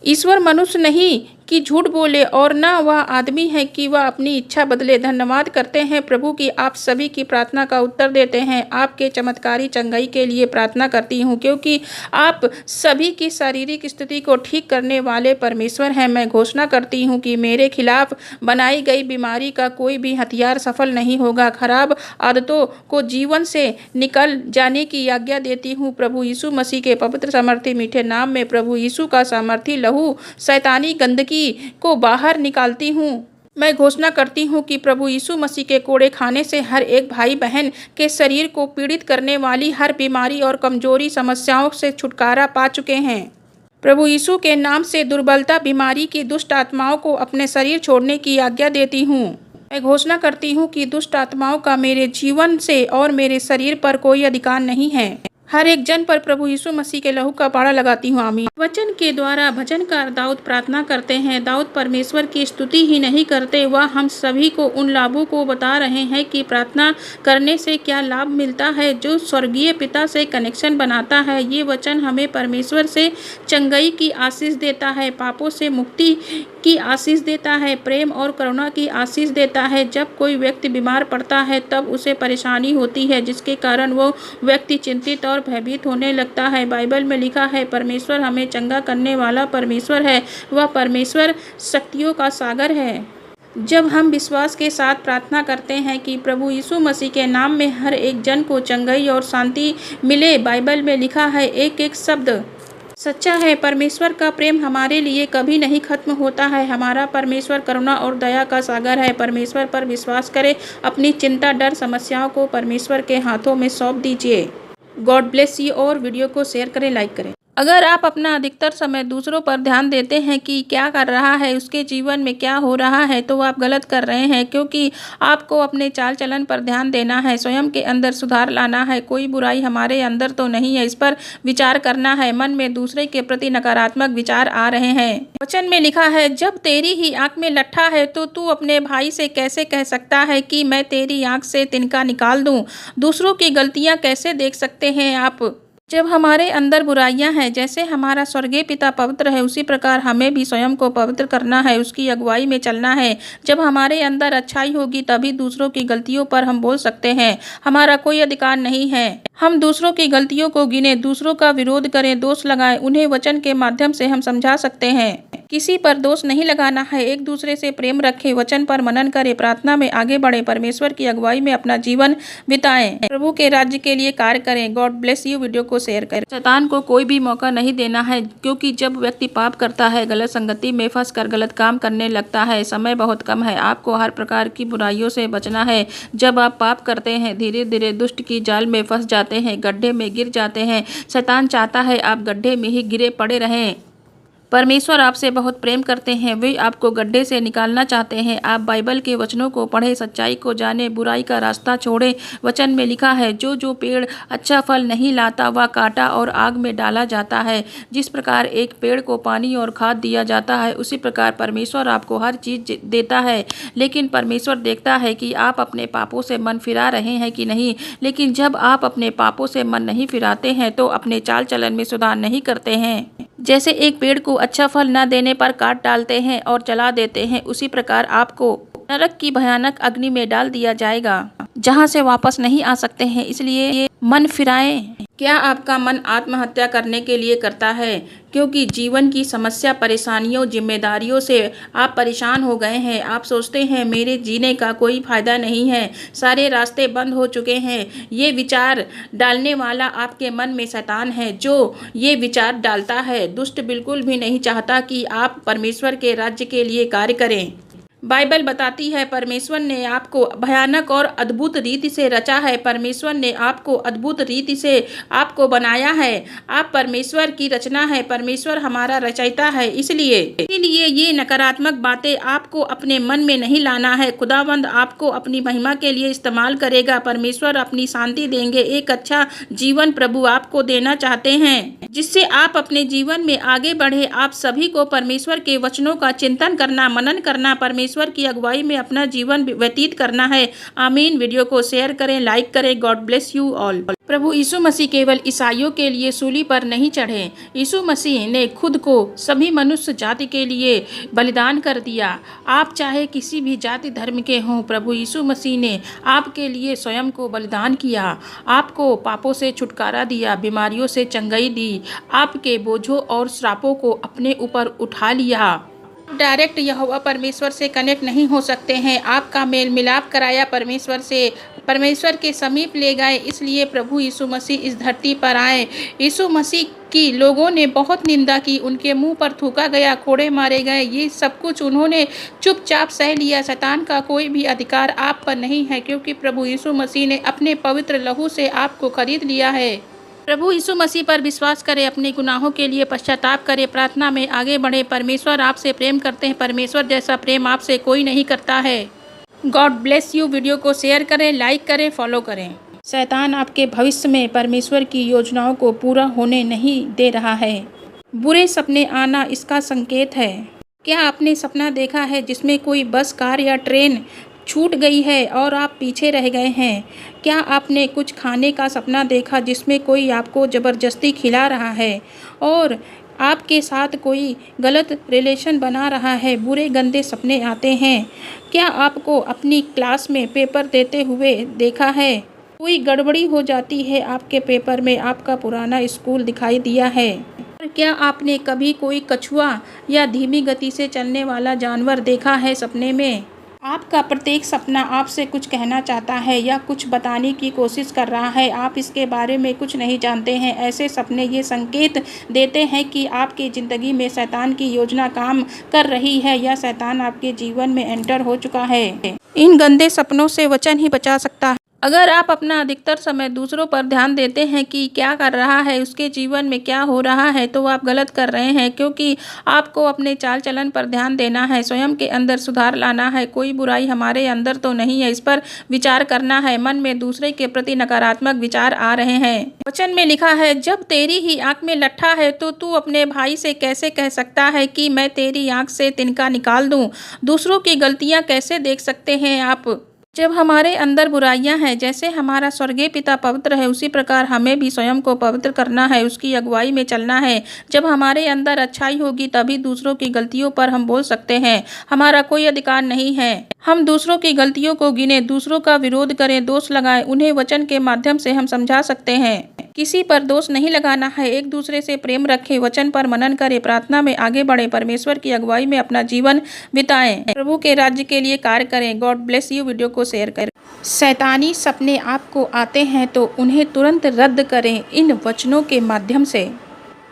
ईश्वर मनुष्य नहीं कि झूठ बोले और न वह आदमी है कि वह अपनी इच्छा बदले। धन्यवाद करते हैं प्रभु कि आप सभी की प्रार्थना का उत्तर देते हैं। आपके चमत्कारी चंगाई के लिए प्रार्थना करती हूँ क्योंकि आप सभी की शारीरिक स्थिति को ठीक करने वाले परमेश्वर हैं। मैं घोषणा करती हूँ कि मेरे खिलाफ बनाई गई बीमारी का कोई भी हथियार सफल नहीं होगा। खराब आदतों को जीवन से निकल जाने की आज्ञा देती हूँ। प्रभु यीशु मसीह के पवित्र सामर्थी मीठे नाम में प्रभु यीशु का सामर्थी लहू शैतानी गंदगी को बाहर निकालती हूँ। मैं घोषणा करती हूँ कि प्रभु यीशु मसीह के कोड़े खाने से हर एक भाई बहन के शरीर को पीड़ित करने वाली हर बीमारी और कमजोरी समस्याओं से छुटकारा पा चुके हैं। प्रभु यीशु के नाम से दुर्बलता बीमारी की दुष्ट आत्माओं को अपने शरीर छोड़ने की आज्ञा देती हूँ। मैं घोषणा करती हूँ कि दुष्ट आत्माओं का मेरे जीवन से और मेरे शरीर पर कोई अधिकार नहीं है। हर एक जन पर प्रभु यीशु मसीह के लहू का पाड़ा लगाती हूँ। आमीन। वचन के द्वारा भजनकार दाऊद प्रार्थना करते हैं। दाऊद परमेश्वर की स्तुति ही नहीं करते, वह हम सभी को उन लाभों को बता रहे हैं कि प्रार्थना करने से क्या लाभ मिलता है, जो स्वर्गीय पिता से कनेक्शन बनाता है। ये वचन हमें परमेश्वर से चंगाई की आशीष देता है, पापों से मुक्ति की आशीष देता है, प्रेम और करुणा की आशीष देता है। जब कोई व्यक्ति बीमार पड़ता है तब उसे परेशानी होती है, जिसके कारण वो व्यक्ति चिंतित और भयभीत होने लगता है। बाइबल में लिखा है, परमेश्वर हमें चंगा करने वाला परमेश्वर है। वह परमेश्वर शक्तियों का सागर है। जब हम विश्वास के साथ प्रार्थना करते हैं कि प्रभु यीशु मसीह के नाम में हर एक जन को चंगाई और शांति मिले, बाइबल में लिखा है, एक एक शब्द सच्चा है। परमेश्वर का प्रेम हमारे लिए कभी नहीं खत्म होता है। हमारा परमेश्वर करुणा और दया का सागर है। परमेश्वर पर विश्वास करें, अपनी चिंता, डर, समस्याओं को परमेश्वर के हाथों में सौंप दीजिए। God bless you. और वीडियो को शेयर करें, लाइक करें। अगर आप अपना अधिकतर समय दूसरों पर ध्यान देते हैं कि क्या कर रहा है, उसके जीवन में क्या हो रहा है, तो आप गलत कर रहे हैं, क्योंकि आपको अपने चाल चलन पर ध्यान देना है, स्वयं के अंदर सुधार लाना है। कोई बुराई हमारे अंदर तो नहीं है, इस पर विचार करना है। मन में दूसरे के प्रति नकारात्मक विचार आ रहे हैं। वचन में लिखा है, जब तेरी ही आंख में लट्ठा है तो तू अपने भाई से कैसे कह सकता है कि मैं तेरी आंख से तिनका निकाल दूं। दूसरों की गलतियां कैसे देख सकते हैं आप। जब हमारे अंदर बुराइयां हैं, जैसे हमारा स्वर्गीय पिता पवित्र है, उसी प्रकार हमें भी स्वयं को पवित्र करना है, उसकी अगुवाई में चलना है। जब हमारे अंदर अच्छाई होगी तभी दूसरों की गलतियों पर हम बोल सकते हैं। हमारा कोई अधिकार नहीं है हम दूसरों की गलतियों को गिने, दूसरों का विरोध करें, दोष लगाएं। उन्हें वचन के माध्यम से हम समझा सकते हैं। किसी पर दोष नहीं लगाना है। एक दूसरे से प्रेम रखें, वचन पर मनन करें, प्रार्थना में आगे बढ़े, परमेश्वर की अगुवाई में अपना जीवन बिताएं, प्रभु के राज्य के लिए कार्य करें। God bless you. वीडियो को शेयर करें। शैतान को कोई भी मौका नहीं देना है, क्योंकि जब व्यक्ति पाप करता है, गलत संगति में फंस कर गलत काम करने लगता है। समय बहुत कम है, आपको हर प्रकार की बुराइयों से बचना है। जब आप पाप करते हैं, धीरे धीरे दुष्ट की जाल में फंस जाते हैं, गड्ढे में गिर जाते हैं। शैतान चाहता है आप गड्ढे में ही गिरे पड़े रहें। परमेश्वर आपसे बहुत प्रेम करते हैं, वे आपको गड्ढे से निकालना चाहते हैं। आप बाइबल के वचनों को पढ़ें, सच्चाई को जाने, बुराई का रास्ता छोड़ें। वचन में लिखा है, जो जो पेड़ अच्छा फल नहीं लाता वह काटा और आग में डाला जाता है। जिस प्रकार एक पेड़ को पानी और खाद दिया जाता है, उसी प्रकार परमेश्वर आपको हर चीज़ देता है। लेकिन परमेश्वर देखता है कि आप अपने पापों से मन फिरा रहे हैं कि नहीं। लेकिन जब आप अपने पापों से मन नहीं फिराते हैं तो अपने चाल चलन में सुधार नहीं करते हैं। जैसे एक पेड़ को अच्छा फल न देने पर काट डालते हैं और जला देते हैं, उसी प्रकार आपको नरक की भयानक अग्नि में डाल दिया जाएगा, जहां से वापस नहीं आ सकते हैं। इसलिए मन फिराएं। क्या आपका मन आत्महत्या करने के लिए करता है, क्योंकि जीवन की समस्या, परेशानियों, जिम्मेदारियों से आप परेशान हो गए हैं। आप सोचते हैं मेरे जीने का कोई फायदा नहीं है, सारे रास्ते बंद हो चुके हैं। ये विचार डालने वाला आपके मन में शैतान है, जो ये विचार डालता है। दुष्ट बिल्कुल भी नहीं चाहता कि आप परमेश्वर के राज्य के लिए कार्य करें। बाइबल बताती है, परमेश्वर ने आपको भयानक और अद्भुत रीति से रचा है। परमेश्वर ने आपको अद्भुत रीति से आपको बनाया है। आप परमेश्वर की रचना है, परमेश्वर हमारा रचयिता है। इसलिए ये नकारात्मक बातें आपको अपने मन में नहीं लाना है। खुदावंद आपको अपनी महिमा के लिए इस्तेमाल करेगा। परमेश्वर अपनी शांति देंगे। एक अच्छा जीवन प्रभु आपको देना चाहते हैं, जिससे आप अपने जीवन में आगे बढ़े। आप सभी को परमेश्वर के वचनों का चिंतन करना, मनन करना, परमेश्वर परमेश्वर की अगुवाई में अपना जीवन व्यतीत करना है। आमीन। वीडियो को शेयर करें, लाइक करें। God bless you all. प्रभु यीशु मसीह केवल ईसाइयों के लिए सूली पर नहीं चढ़े। यीशु मसीह ने खुद को सभी मनुष्य जाति के लिए बलिदान कर दिया। आप चाहे किसी भी जाति धर्म के हों, प्रभु यीशु मसीह ने आपके लिए स्वयं को बलिदान किया। आपको पापों से छुटकारा दिया, बीमारियों से चंगाई दी, आपके बोझों और श्रापों को अपने ऊपर उठा लिया। डायरेक्ट यहोवा परमेश्वर से कनेक्ट नहीं हो सकते हैं। आपका मेल मिलाप कराया परमेश्वर से, परमेश्वर के समीप ले गए। इसलिए प्रभु यीशु मसीह इस धरती पर आए। यीशु मसीह की लोगों ने बहुत निंदा की, उनके मुंह पर थूका गया, कोड़े मारे गए। ये सब कुछ उन्होंने चुपचाप सह लिया। शैतान का कोई भी अधिकार आप पर नहीं है, क्योंकि प्रभु यीशु मसीह ने अपने पवित्र लहू से आपको खरीद लिया है। प्रभु यीशु मसीह पर विश्वास करें, अपने गुनाहों के लिए पश्चाताप करें, प्रार्थना में आगे बढ़े। परमेश्वर आपसे प्रेम करते हैं। परमेश्वर जैसा प्रेम आपसे कोई नहीं करता है। God bless you. वीडियो को शेयर करें, लाइक करें, फॉलो करें। शैतान आपके भविष्य में परमेश्वर की योजनाओं को पूरा होने नहीं दे रहा है। बुरे सपने आना इसका संकेत है। क्या आपने सपना देखा है जिसमें कोई बस, कार या ट्रेन छूट गई है और आप पीछे रह गए हैं? क्या आपने कुछ खाने का सपना देखा जिसमें कोई आपको ज़बरदस्ती खिला रहा है और आपके साथ कोई गलत रिलेशन बना रहा है? बुरे गंदे सपने आते हैं। क्या आपको अपनी क्लास में पेपर देते हुए देखा है? कोई गड़बड़ी हो जाती है आपके पेपर में, आपका पुराना स्कूल दिखाई दिया है। क्या आपने कभी कोई कछुआ या धीमी गति से चलने वाला जानवर देखा है सपने में? आपका प्रत्येक सपना आपसे कुछ कहना चाहता है या कुछ बताने की कोशिश कर रहा है। आप इसके बारे में कुछ नहीं जानते हैं। ऐसे सपने ये संकेत देते हैं कि आपकी ज़िंदगी में शैतान की योजना काम कर रही है या शैतान आपके जीवन में एंटर हो चुका है। इन गंदे सपनों से वचन ही बचा सकता है। अगर आप अपना अधिकतर समय दूसरों पर ध्यान देते हैं कि क्या कर रहा है, उसके जीवन में क्या हो रहा है, तो आप गलत कर रहे हैं, क्योंकि आपको अपने चाल चलन पर ध्यान देना है, स्वयं के अंदर सुधार लाना है। कोई बुराई हमारे अंदर तो नहीं है, इस पर विचार करना है। मन में दूसरे के प्रति नकारात्मक विचार आ रहे हैं। वचन में लिखा है, जब तेरी ही आंख में लट्ठा है तो तू अपने भाई से कैसे कह सकता है कि मैं तेरी आंख से तिनका निकाल दूं? दूसरों की गलतियां कैसे देख सकते हैं आप? जब हमारे अंदर बुराइयां हैं, जैसे हमारा स्वर्गीय पिता पवित्र है, उसी प्रकार हमें भी स्वयं को पवित्र करना है, उसकी अगुवाई में चलना है। जब हमारे अंदर अच्छाई होगी तभी दूसरों की गलतियों पर हम बोल सकते हैं। हमारा कोई अधिकार नहीं है हम दूसरों की गलतियों को गिने, दूसरों का विरोध करें, दोष लगाएं। उन्हें वचन के माध्यम से हम समझा सकते हैं। किसी पर दोष नहीं लगाना है। एक दूसरे से प्रेम रखें, वचन पर मनन करें, प्रार्थना में आगे बढ़े, परमेश्वर की अगुवाई में अपना जीवन बिताएं, प्रभु के राज्य के लिए कार्य करें। God bless you. वीडियो को शेयर करें। शैतानी सपने आपको आते हैं तो उन्हें तुरंत रद्द करें इन वचनों के माध्यम से।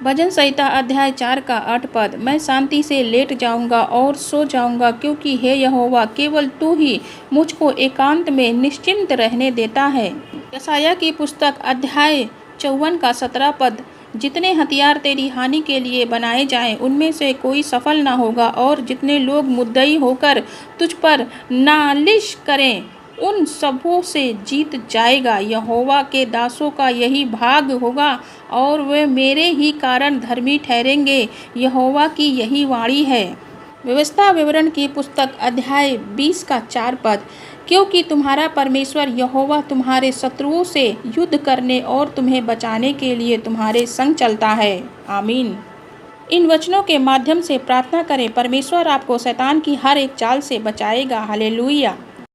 भजन संहिता अध्याय 4 का 8 पद, मैं शांति से लेट जाऊंगा और सो जाऊंगा, क्योंकि हे यहोवा केवल तू ही मुझको एकांत में निश्चिंत रहने देता है। यशायाह की पुस्तक अध्याय 54 का 17 पद, जितने हथियार तेरी हानि के लिए बनाए जाएं उनमें से कोई सफल ना होगा, और जितने लोग मुद्दई होकर तुझ पर नालिश करें उन सबों से जीत जाएगा। यहोवा के दासों का यही भाग होगा और वे मेरे ही कारण धर्मी ठहरेंगे। यहोवा की यही वाणी है। व्यवस्था विवरण की पुस्तक अध्याय 20 का 4 पद, क्योंकि तुम्हारा परमेश्वर यहोवा तुम्हारे शत्रुओं से युद्ध करने और तुम्हें बचाने के लिए तुम्हारे संग चलता है। आमीन। इन वचनों के माध्यम से प्रार्थना करें, परमेश्वर आपको शैतान की हर एक चाल से बचाएगा। हालेलुया।